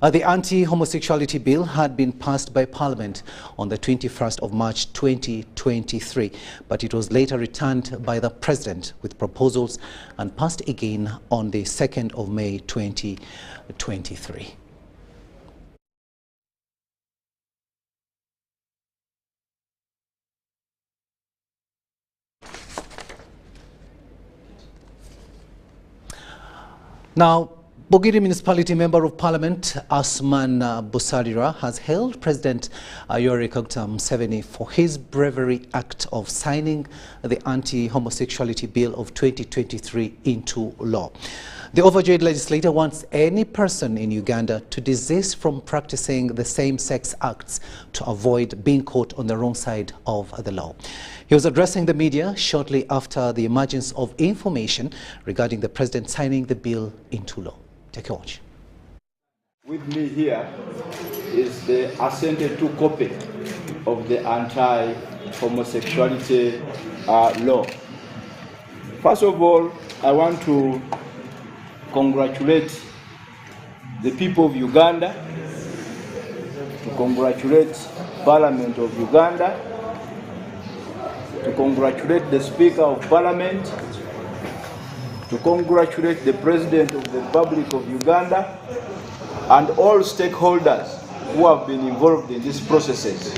The anti-homosexuality bill had been passed by Parliament on the 21st of March 2023, but it was later returned by the President with proposals and passed again on the 2nd of May 2023. Now, Bugiri Municipality Member of Parliament Asman Busarira has hailed President Yoweri Kaguta Museveni for his bravery act of signing the anti-homosexuality bill of 2023 into law. The overjoyed legislator wants any person in Uganda to desist from practicing the same-sex acts to avoid being caught on the wrong side of the law. He was addressing the media shortly after the emergence of information regarding the president signing the bill into law. Take a watch. With me here is the assented to copy of the anti-homosexuality law. First of all, I want to congratulate the people of Uganda, to congratulate Parliament of Uganda, to congratulate the Speaker of Parliament, to congratulate the President of the Republic of Uganda and all stakeholders who have been involved in these processes.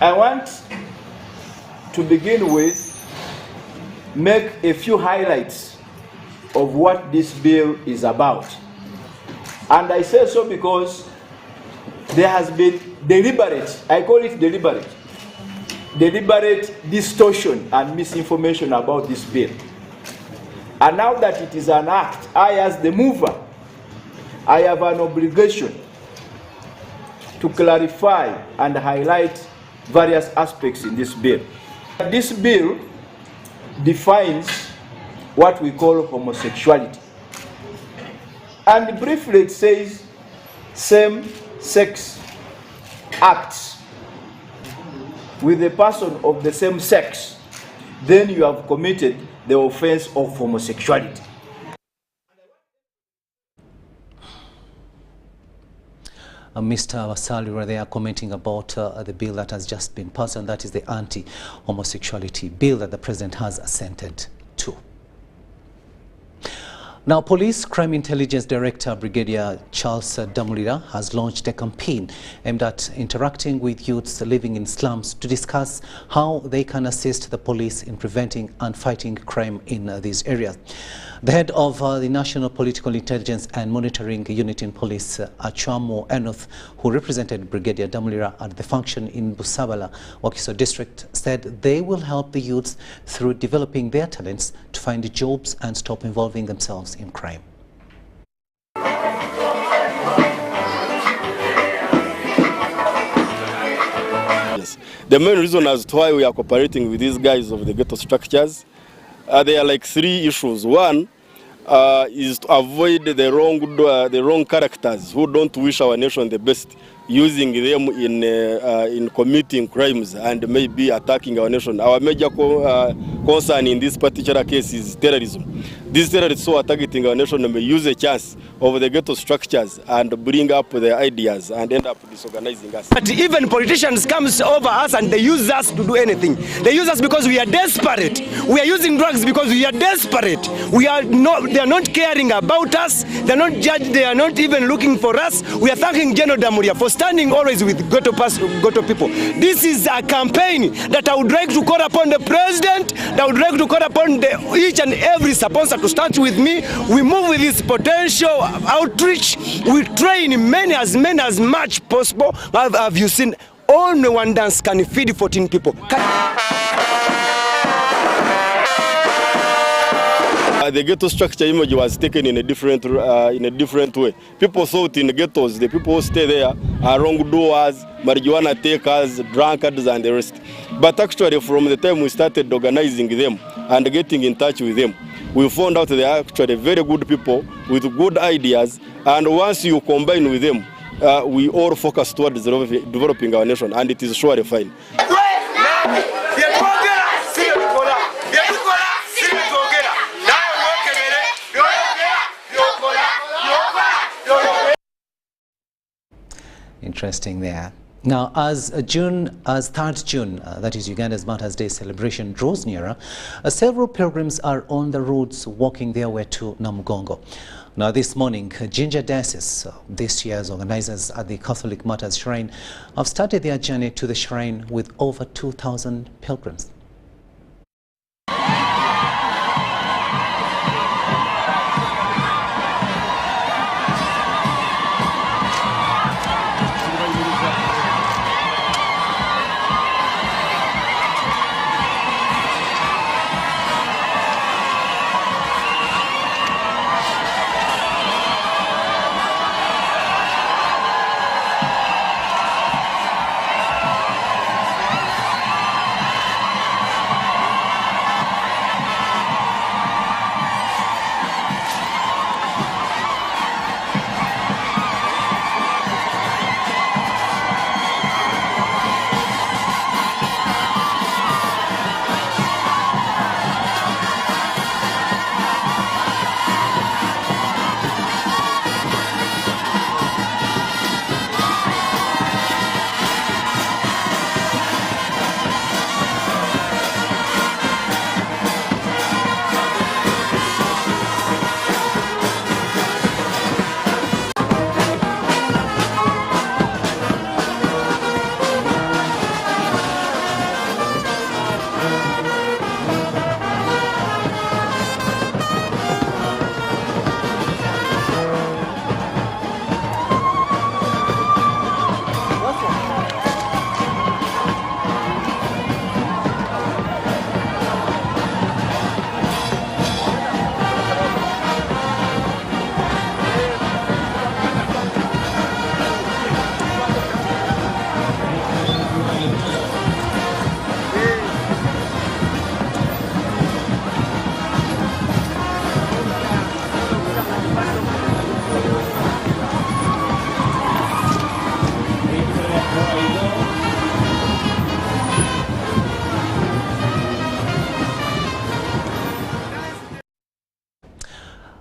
I want to begin with make a few highlights of what this bill is about. And I say so because there has been deliberate, I call it deliberate distortion and misinformation about this bill. And now that it is an act, I as the mover, I have an obligation to clarify and highlight various aspects in this bill. This bill defines what we call homosexuality. And briefly it says same-sex acts with a person of the same sex, then you have committed the offense of homosexuality. Mr. Wasali, they are commenting about the bill that has just been passed, and that is the anti-homosexuality bill that the president has assented to. Now, Police Crime Intelligence Director Brigadier Charles Damulira has launched a campaign aimed at interacting with youths living in slums to discuss how they can assist the police in preventing and fighting crime in these areas. The head of the National Political Intelligence and Monitoring Unit in Police, Achwamo Enoth, who represented Brigadier Damulira at the function in Busabala, Wakiso District, said they will help the youths through developing their talents to find jobs and stop involving themselves in crime. Yes. The main reason as to why we are cooperating with these guys of the ghetto structures, there are like three issues. One is to avoid the wrong characters who don't wish our nation the best, using them in committing crimes and maybe attacking our nation. Our major concern in this particular case is terrorism. These terrorists who are targeting our nation may use a chance of the ghetto structures and bring up their ideas and end up disorganizing us. But even politicians come over us and they use us to do anything. They use us because we are desperate. We are using drugs because we are desperate. They are not caring about us. They are not judged. They are not even looking for us. We are thanking General Damulira for standing always with ghetto people. This is a campaign that I would like to call upon the president, that I would like to call upon each and every sponsor to start with me. We move with this potential outreach. We train as much possible. Have you seen? Only one dance can feed 14 people. The ghetto structure image was taken in a different way. People thought in the ghettos, the people who stay there are wrongdoers, marijuana takers, drunkards, and the rest. But actually, from the time we started organizing them and getting in touch with them, we found out they are actually very good people with good ideas. And once you combine with them, we all focus towards developing our nation, and it is surely fine. Interesting there. Now, as 3rd June, that is Uganda's Martyrs' Day celebration, draws nearer, several pilgrims are on the roads walking their way to Namugongo. Now, this morning, Jinja Diocese, this year's organizers at the Catholic Martyrs' Shrine, have started their journey to the shrine with over 2,000 pilgrims.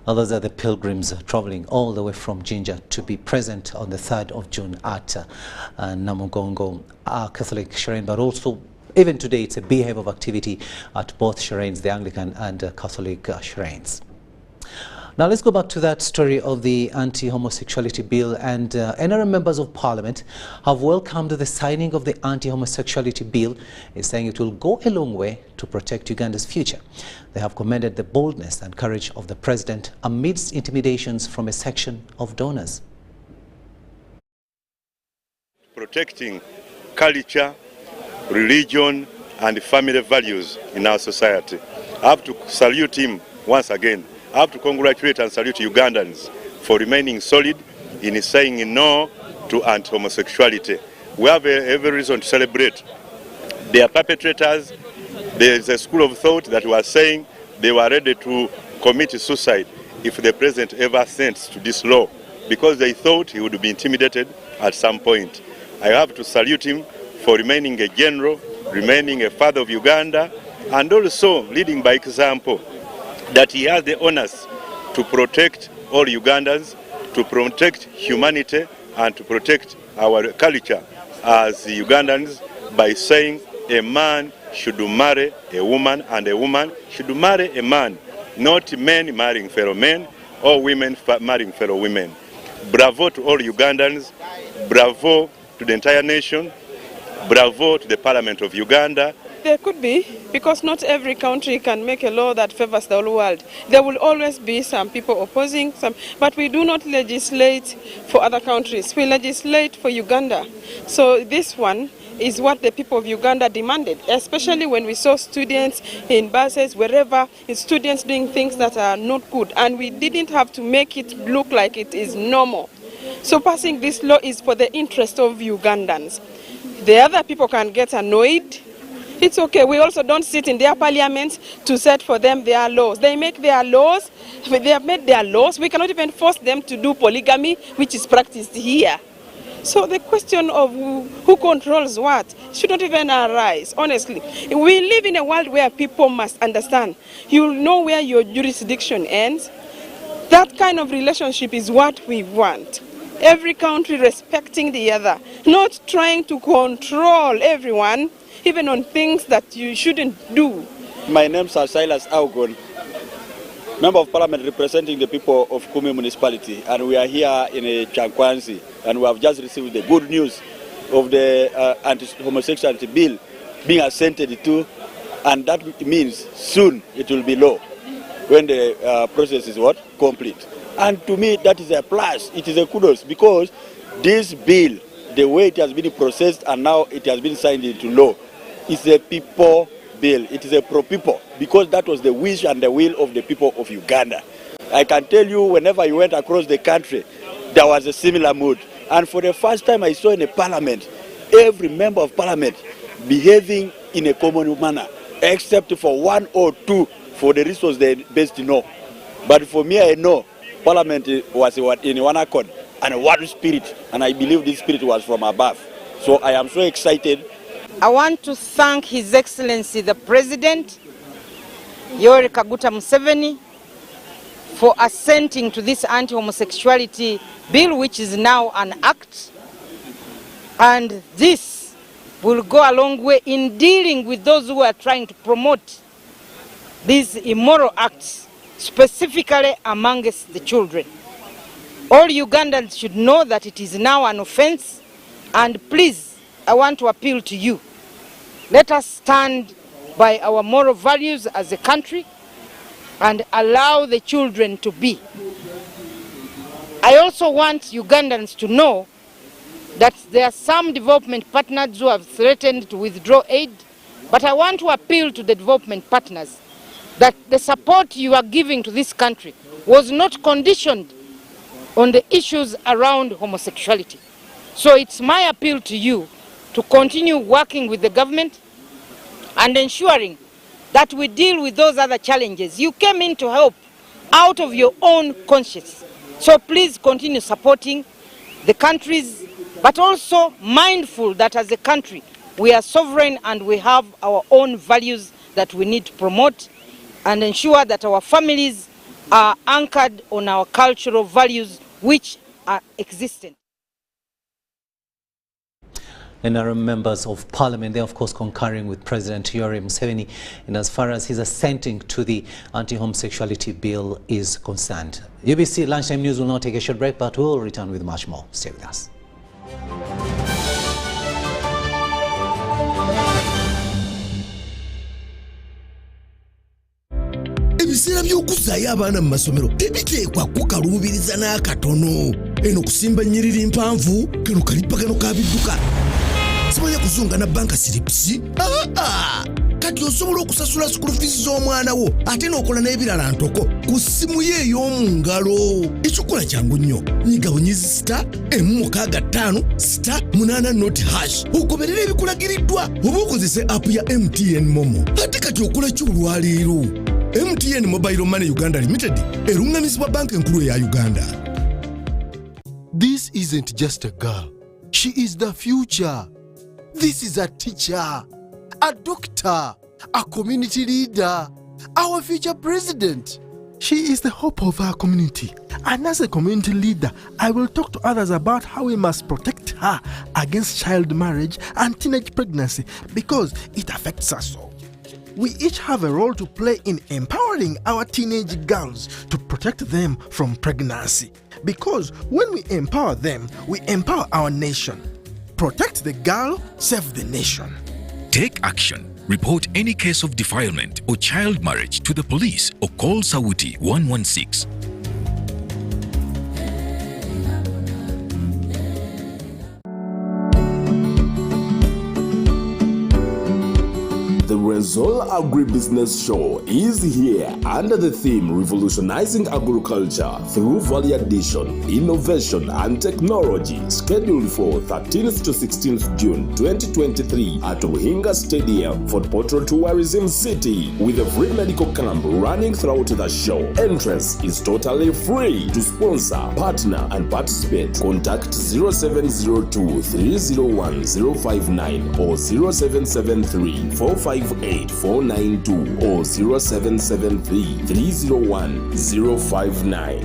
Those are the pilgrims traveling all the way from Jinja to be present on the 3rd of June at Namugongo Catholic Shrine, but also even today it's a beehive of activity at both shrines, the Anglican and Catholic shrines. Now let's go back to that story of the anti-homosexuality bill, and NRM members of parliament have welcomed the signing of the anti-homosexuality bill, saying it will go a long way to protect Uganda's future. They have commended the boldness and courage of the president amidst intimidations from a section of donors. Protecting culture, religion and family values in our society. I have to salute him once again. I have to congratulate and salute Ugandans for remaining solid in saying no to anti-homosexuality. We have every reason to celebrate. They are perpetrators. There is a school of thought that was saying they were ready to commit suicide if the president ever sent to this law, because they thought he would be intimidated at some point. I have to salute him for remaining a general, remaining a father of Uganda, and also leading by example, that he has the honors to protect all Ugandans, to protect humanity and to protect our culture as Ugandans by saying a man should marry a woman and a woman should marry a man, not men marrying fellow men or women marrying fellow women. Bravo to all Ugandans, bravo to the entire nation, bravo to the Parliament of Uganda. There could be, because not every country can make a law that favors the whole world. There will always be some people opposing, but we do not legislate for other countries. We legislate for Uganda. So this one is what the people of Uganda demanded, especially when we saw students in buses, wherever, students doing things that are not good. And we didn't have to make it look like it is normal. So passing this law is for the interest of Ugandans. The other people can get annoyed. It's okay. We also don't sit in their parliaments to set for them their laws. They make their laws. They have made their laws. We cannot even force them to do polygamy, which is practiced here. So the question of who controls what should not even arise, honestly. We live in a world where people must understand. You'll know where your jurisdiction ends. That kind of relationship is what we want. every country respecting the other, not trying to control everyone, even on things that you shouldn't do. My name is Silas Augon, Member of Parliament representing the people of Kumi Municipality, and we are here in Chankwanzi, and we have just received the good news of the anti-homosexuality bill being assented to, and that means soon it will be law when the process is complete. And to me, that is a plus. It is a kudos, because this bill, the way it has been processed and now it has been signed into law, is a people bill. It is a pro-people, because that was the wish and the will of the people of Uganda. I can tell you, whenever you went across the country, there was a similar mood. And for the first time I saw in a parliament, every member of parliament behaving in a common manner, except for one or two for the reasons they best know. But for me, I know Parliament was in one accord and one spirit, and I believe this spirit was from above. So I am so excited. I want to thank His Excellency the President, Yoweri Kaguta Museveni, for assenting to this anti-homosexuality bill, which is now an act. And this will go a long way in dealing with those who are trying to promote these immoral acts, specifically amongst the children. All Ugandans should know that it is now an offense, and please, I want to appeal to you. Let us stand by our moral values as a country and allow the children to be. I also want Ugandans to know that there are some development partners who have threatened to withdraw aid, but I want to appeal to the development partners that the support you are giving to this country was not conditioned on the issues around homosexuality. So it's my appeal to you to continue working with the government and ensuring that we deal with those other challenges. You came in to help out of your own conscience. So please continue supporting the countries, but also mindful that as a country, we are sovereign and we have our own values that we need to promote, and ensure that our families are anchored on our cultural values which are existent. And our members of parliament, they're of course concurring with President Yoweri Museveni in as far as his assenting to the anti-homosexuality bill is concerned. UBC Lunchtime News will now take a short break, but we'll return with much more. Stay with us. Ebiseera by'okuzaayo abaana mu masomero tebiteekwa kukaluubiriza n'akatono. Eno kusimba nnyiriri mpanvu, kano kalipagano ka bidduka. Simanya kuzunga na banka siripsi. Kati osobola okusasula school fees z'omwana wo ate n'okola n'ebirala ntoko ku ssimu ye ey'omu ngalo. Ekikola kyangu nnyo. Nyiga bunyizi *165*8 ogoberera ebikulagiriddwa oba okozese app ya MTN Momo. Ate kati okola ki olwaleero? MTN Mobile Money Uganda Limited erungamizibwa banka enkulu ya Uganda. This isn't just a girl. She is the future. This is a teacher, a doctor, a community leader, our future president. She is the hope of our community. And as a community leader, I will talk to others about how we must protect her against child marriage and teenage pregnancy, because it affects us all. We each have a role to play in empowering our teenage girls to protect them from pregnancy. Because when we empower them, we empower our nation. Protect the girl, save the nation. Take action. Report any case of defilement or child marriage to the police or call Sawuti 116. The Resol Agribusiness Show is here under the theme Revolutionizing Agriculture through Value Addition, Innovation and Technology, scheduled for 13th to 16th June 2023 at Ruhinga Stadium, Fort Portal Tourism City, with a free medical camp running throughout the show. Entrance is totally free. To sponsor, partner and participate, contact 0702 301 059 or 0773 458-492 or 0773-301-059.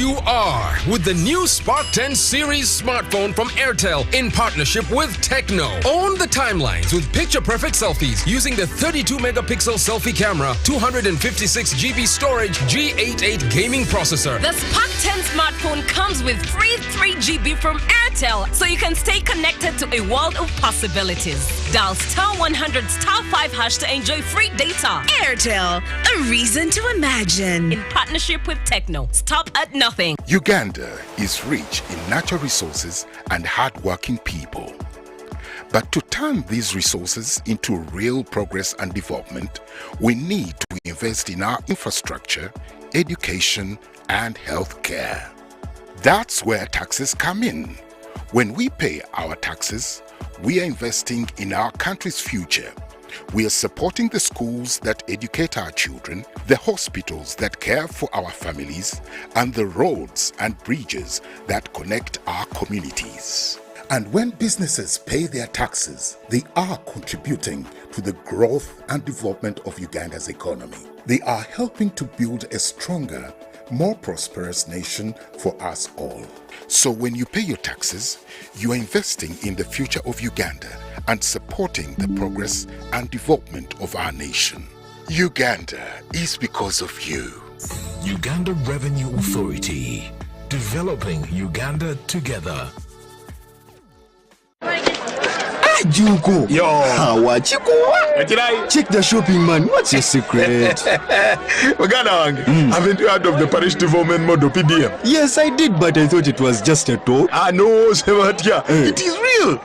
you are with the new Spark 10 series smartphone from Airtel in partnership with Tecno. Own the timelines with picture-perfect selfies using the 32-megapixel selfie camera, 256GB storage, G88 gaming processor. The Spark 10 smartphone comes with free 3GB from Airtel, so you can stay connected to a world of possibilities. Dial *100*5# to enjoy free data. Airtel, a reason to imagine. In partnership with Tecno. Stop at nothing. Uganda is rich in natural resources and hard-working people. But to turn these resources into real progress and development, we need to invest in our infrastructure, education, and health care. That's where taxes come in. When we pay our taxes, we are investing in our country's future. We are supporting the schools that educate our children, the hospitals that care for our families, and the roads and bridges that connect our communities. And when businesses pay their taxes, they are contributing to the growth and development of Uganda's economy. They are helping to build a stronger, more prosperous nation for us all. So when you pay your taxes, you are investing in the future of Uganda and supporting the progress and development of our nation. Uganda is because of you. Uganda Revenue Authority. Developing Uganda together. Juko. Yo. Check the shopping, man. What's your secret? Haven't you heard of the parish development model, PDM? Yes, I did, but I thought it was just a talk. No, Sebatia. It is real.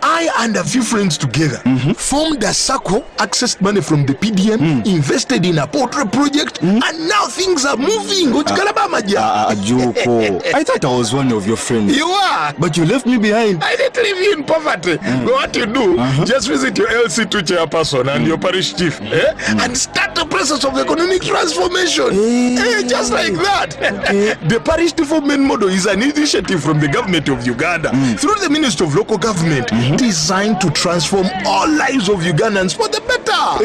I and a few friends together formed a circle, accessed money from the PDM, invested in a portrait project, and now things are moving. Juko. I thought I was one of your friends. You are. But you left me behind. I didn't leave you in poverty. What you do, just visit your LC2 chairperson and your parish chief and start the process of economic transformation. Just like that. The parish development model is an initiative from the government of Uganda through the Ministry of Local Government designed to transform all lives of Ugandans for the better.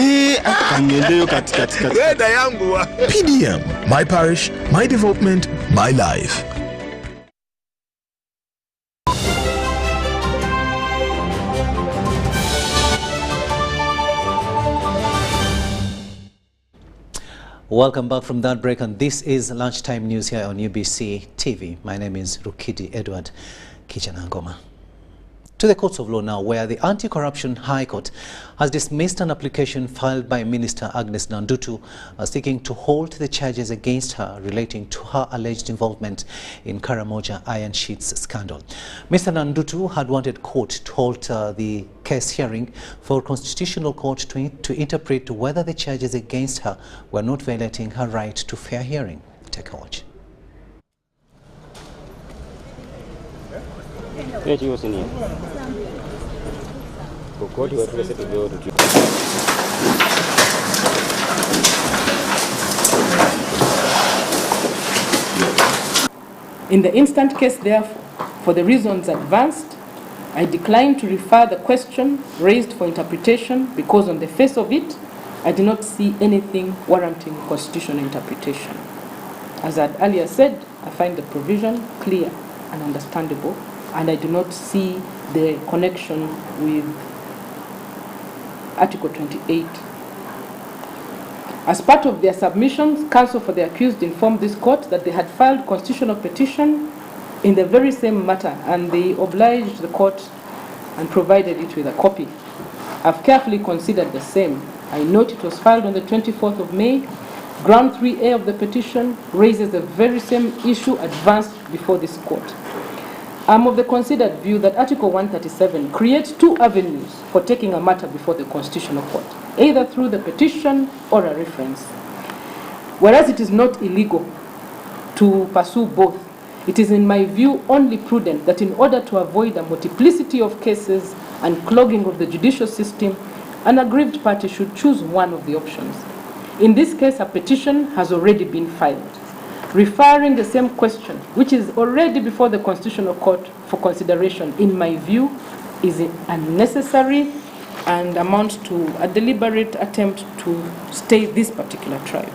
PDM, my parish, my development, my life. Welcome back from that break, and this is Lunchtime News here on UBC TV. My name is RUKIIDI Kija. To the courts of law now, where the Anti-Corruption High Court has dismissed an application filed by Minister Agnes Nandutu seeking to halt the charges against her relating to her alleged involvement in Karamoja Iron Sheets scandal. Mr. Nandutu had wanted court to halt the case hearing for Constitutional Court to interpret whether the charges against her were not violating her right to fair hearing. Take a watch. In the instant case, therefore, for the reasons advanced, I decline to refer the question raised for interpretation because on the face of it, I do not see anything warranting constitutional interpretation. As I had earlier said, I find the provision clear and understandable, and I do not see the connection with Article 28. As part of their submissions, counsel for the accused informed this court that they had filed constitutional petition in the very same matter, and they obliged the court and provided it with a copy. I've carefully considered the same. I note it was filed on the 24th of May. Ground 3A of the petition raises the very same issue advanced before this court. I'm of the considered view that Article 137 creates two avenues for taking a matter before the Constitutional Court, either through the petition or a reference. Whereas it is not illegal to pursue both, it is in my view only prudent that in order to avoid a multiplicity of cases and clogging of the judicial system, an aggrieved party should choose one of the options. In this case, a petition has already been filed, referring the same question, which is already before the Constitutional Court for consideration, in my view, is unnecessary and amounts to a deliberate attempt to stay this particular trial.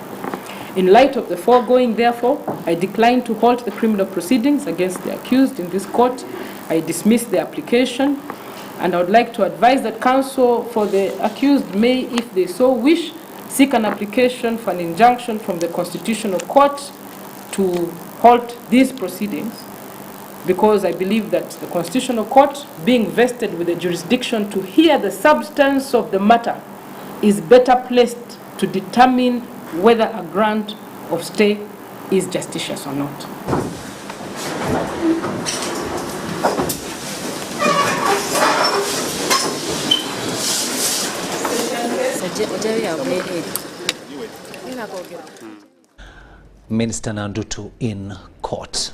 In light of the foregoing, therefore, I decline to halt the criminal proceedings against the accused in this court. I dismiss the application, and I would like to advise that counsel for the accused may, if they so wish, seek an application for an injunction from the Constitutional Court to halt these proceedings, because I believe that the Constitutional Court, being vested with the jurisdiction to hear the substance of the matter, is better placed to determine whether a grant of stay is justicious or not. Minister Nandutu in court.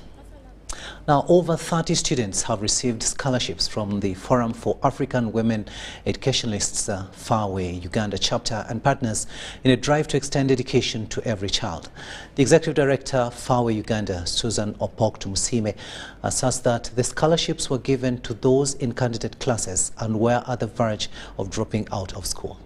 Now, over 30 students have received scholarships from the Forum for African Women Educationalists Faraway Uganda chapter and partners in a drive to extend education to every child. The Executive Director, Faraway Uganda, Susan Opok-Tumusime, asserts that the scholarships were given to those in candidate classes and were at the verge of dropping out of school.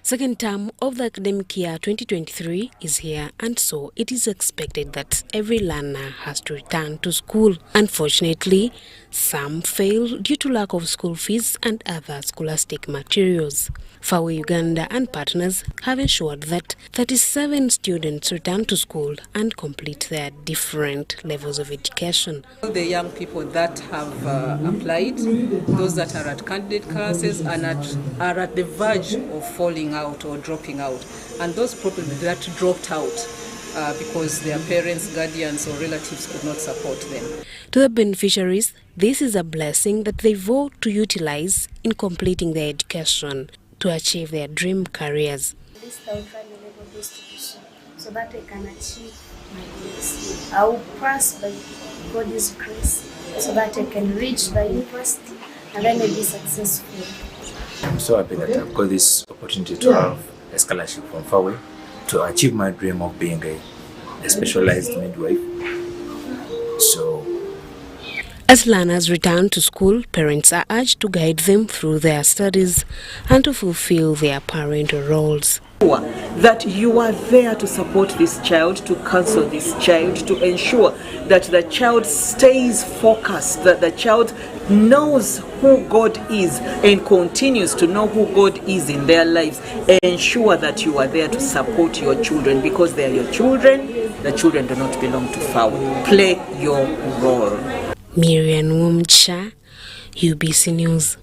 Second term of the academic year 2023 is here, and so it is expected that every learner has to return to school. Unfortunately, some fail due to lack of school fees and other scholastic materials. Faraway Uganda and partners have ensured that 37 students return to school and complete their different levels of education. The young people that have applied, those that are at candidate classes and are at the verge of falling out or dropping out, and those probably that dropped out because their parents, guardians or relatives could not support them. To the beneficiaries, this is a blessing that they vote to utilize in completing their education to achieve their dream careers. This time level distribution, so that I can achieve my goals. I will pass by God's grace, so that I can reach the university and then I'll be successful. I'm so happy that I've got this opportunity to have a scholarship from Faraway to achieve my dream of being a specialized midwife. As learners return to school, parents are urged to guide them through their studies and to fulfill their parental roles. That you are there to support this child, to counsel this child, to ensure that the child stays focused, that the child knows who God is and continues to know who God is in their lives. Ensure that you are there to support your children, because they are your children. The children do not belong to Faraway. Play your role. Miriam Wumcha, UBC News.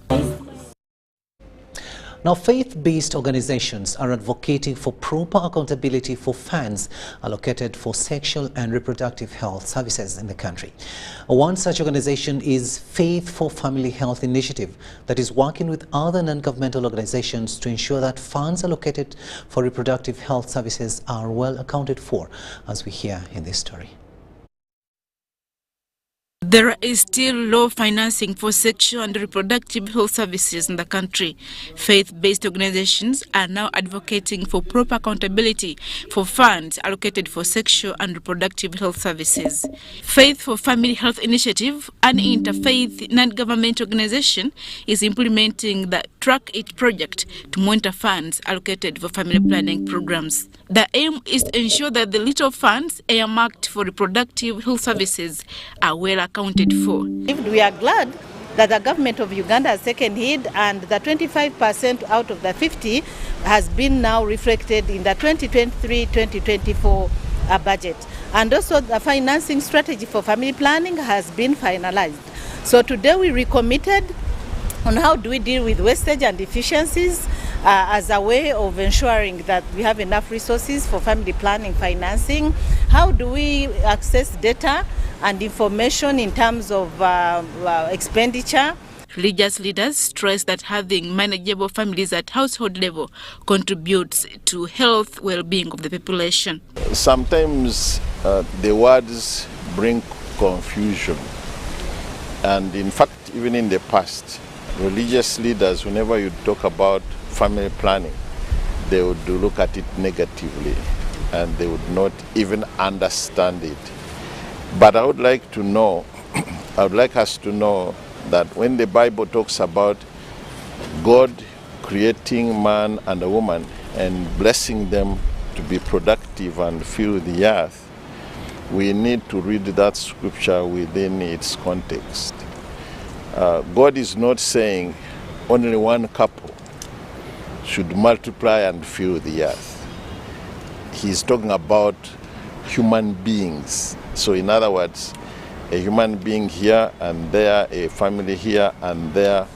Now, faith-based organizations are advocating for proper accountability for funds allocated for sexual and reproductive health services in the country. One such organization is Faith for Family Health Initiative, that is working with other non-governmental organizations to ensure that funds allocated for reproductive health services are well accounted for, as we hear in this story. There is still low financing for sexual and reproductive health services in the country. Faith-based organizations are now advocating for proper accountability for funds allocated for sexual and reproductive health services. Faith for Family Health Initiative, an interfaith non-government organization, is implementing the Track It project to monitor funds allocated for family planning programs. The aim is to ensure that the little funds earmarked for reproductive health services are well accounted for. We are glad that the government of Uganda has taken heed, and the 25% out of the 50 has been now reflected in the 2023-2024 budget. And also the financing strategy for family planning has been finalized. So today we recommitted on how do we deal with wastage and deficiencies as a way of ensuring that we have enough resources for family planning financing. How do we access data and information in terms of expenditure? Religious leaders stress that having manageable families at household level contributes to health well-being of the population. Sometimes the words bring confusion, and in fact, even in the past, religious leaders, whenever you talk about family planning, they would look at it negatively and they would not even understand it. But I would like to know, I would like us to know that when the Bible talks about God creating man and a woman, and blessing them to be productive and fill the earth, we need to read that scripture within its context. God is not saying only one couple should multiply and fill the earth. He's talking about human beings. So in other words, a human being here and there, a family here and there,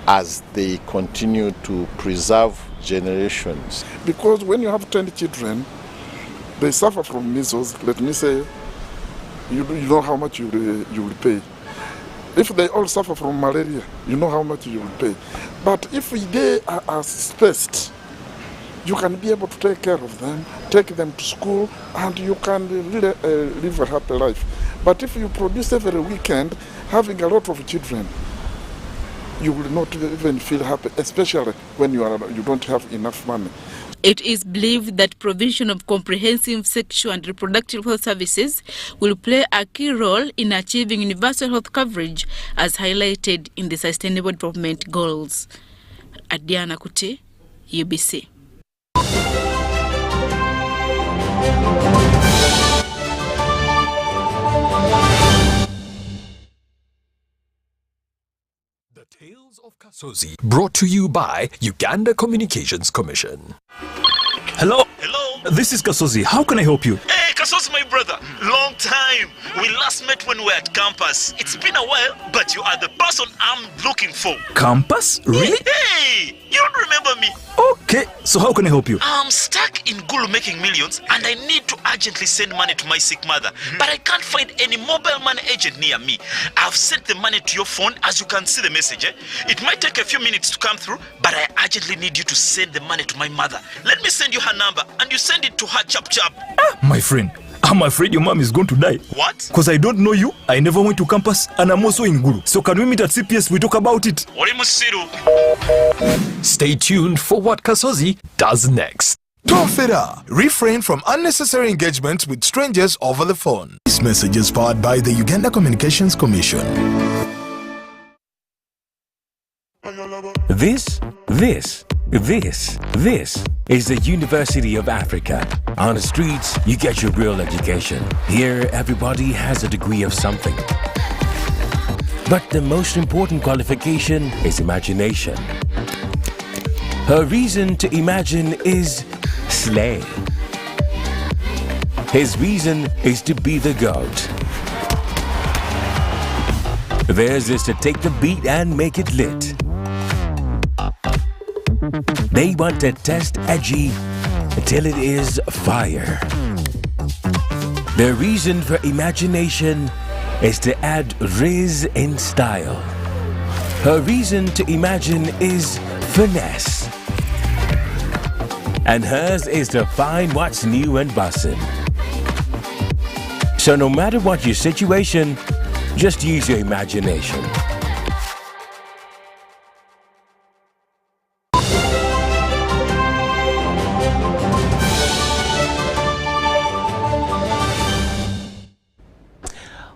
as they continue to preserve generations. Because when you have 20 children, they suffer from measles. Let me say, you know how much you will pay. If they all suffer from malaria, you know how much you will pay. But if they are spaced, you can be able to take care of them, take them to school, and you can really live a happy life. But if you produce every weekend, having a lot of children, you will not even feel happy, especially when you don't have enough money. It is believed that provision of comprehensive sexual and reproductive health services will play a key role in achieving universal health coverage as highlighted in the Sustainable Development Goals. Adiana Kuti, UBC. Tales of Kasozi, brought to you by Uganda Communications Commission. Hello? Hello? This is Kasozi. How can I help you? Hey, Kasozi, my brother. Long time. We last met when we were at campus. It's been a while, but you are the person I'm looking for. Campus? Really? Hey, you don't remember me? Okay, so how can I help you? I'm stuck in Gulu making millions and I need to urgently send money to my sick mother. But I can't find any mobile money agent near me. I've sent the money to your phone as you can see the message. It might take a few minutes to come through, but I urgently need you to send the money to my mother. Let me send you her number and you send it to her chap chap. My friend, I'm afraid your mom is going to die. What? Because I don't know you, I never went to campus, and I'm also in Gulu. So can we meet at CPS, we talk about it? Stay tuned for what Kasozi does next. Tofera, refrain from unnecessary engagements with strangers over the phone. This message is powered by the Uganda Communications Commission. This is the University of Africa. On the streets, you get your real education. Here, everybody has a degree of something. But the most important qualification is imagination. Her reason to imagine is slay. His reason is to be the GOAT. Theirs is to take the beat and make it lit. They want to test edgy till it is fire. Their reason for imagination is to add riz in style. Her reason to imagine is finesse. And hers is to find what's new and bussin'. So no matter what your situation, just use your imagination.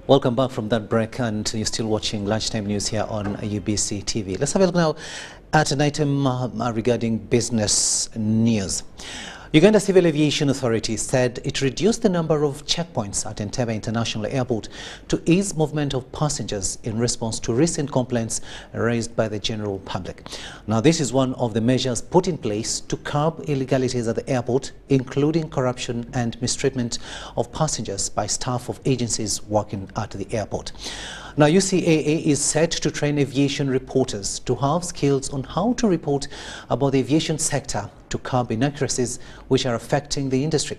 Welcome back from that break, and you're still watching Lunchtime News here on UBC TV. Let's have a look now at an item regarding business news. Uganda Civil Aviation Authority said it reduced the number of checkpoints at Entebbe International Airport to ease movement of passengers in response to recent complaints raised by the general public. Now, this is one of the measures put in place to curb illegalities at the airport, including corruption and mistreatment of passengers by staff of agencies working at the airport. Now, UCAA is set to train aviation reporters to have skills on how to report about the aviation sector to curb inaccuracies which are affecting the industry.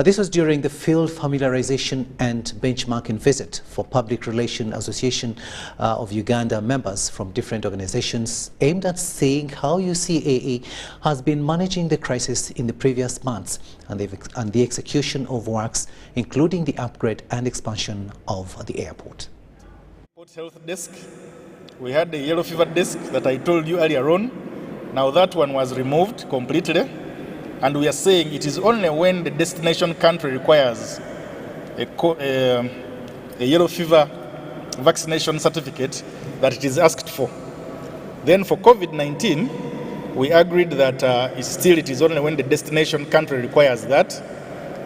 This was during the field familiarization and benchmarking visit for Public Relations Association of Uganda members from different organizations, aimed at seeing how UCAA has been managing the crisis in the previous months and the execution of works, including the upgrade and expansion of the airport. Health desk. We had the yellow fever desk that I told you earlier on. Now that one was removed completely, and we are saying it is only when the destination country requires a yellow fever vaccination certificate that it is asked for. Then for COVID-19, we agreed that it is only when the destination country requires that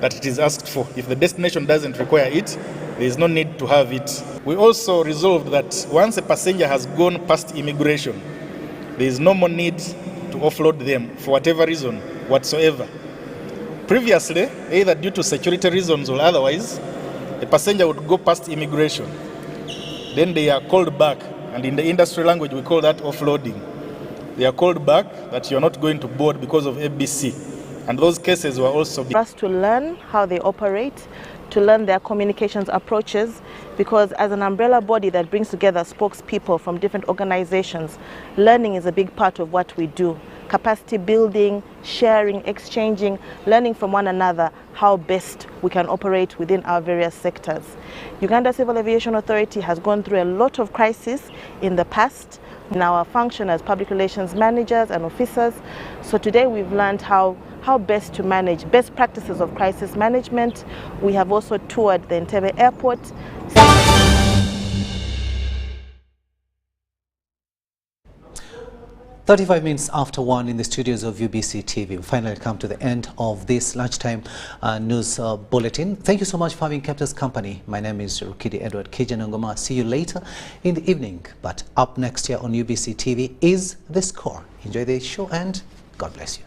it is asked for. If the destination doesn't require it, there is no need to have it. We also resolved that once a passenger has gone past immigration, there is no more need to offload them for whatever reason whatsoever. Previously, either due to security reasons or otherwise, a passenger would go past immigration. Then they are called back, and in the industry language we call that offloading. They are called back that you're not going to board because of ABC. And those cases were also... For us to learn how they operate, to learn their communications approaches, because as an umbrella body that brings together spokespeople from different organizations, learning is a big part of what we do. Capacity building, sharing, exchanging, learning from one another how best we can operate within our various sectors. Uganda Civil Aviation Authority has gone through a lot of crises in the past in our function as public relations managers and officers. So today we've learned how best to manage, best practices of crisis management. We have also toured the Entebbe Airport. 35 minutes after 1 in the studios of UBC TV. We finally come to the end of this lunchtime news bulletin. Thank you so much for having kept us company. My name is RUKIIDI Kija. See you later in the evening. But up next year on UBC TV is The Score. Enjoy the show and God bless you.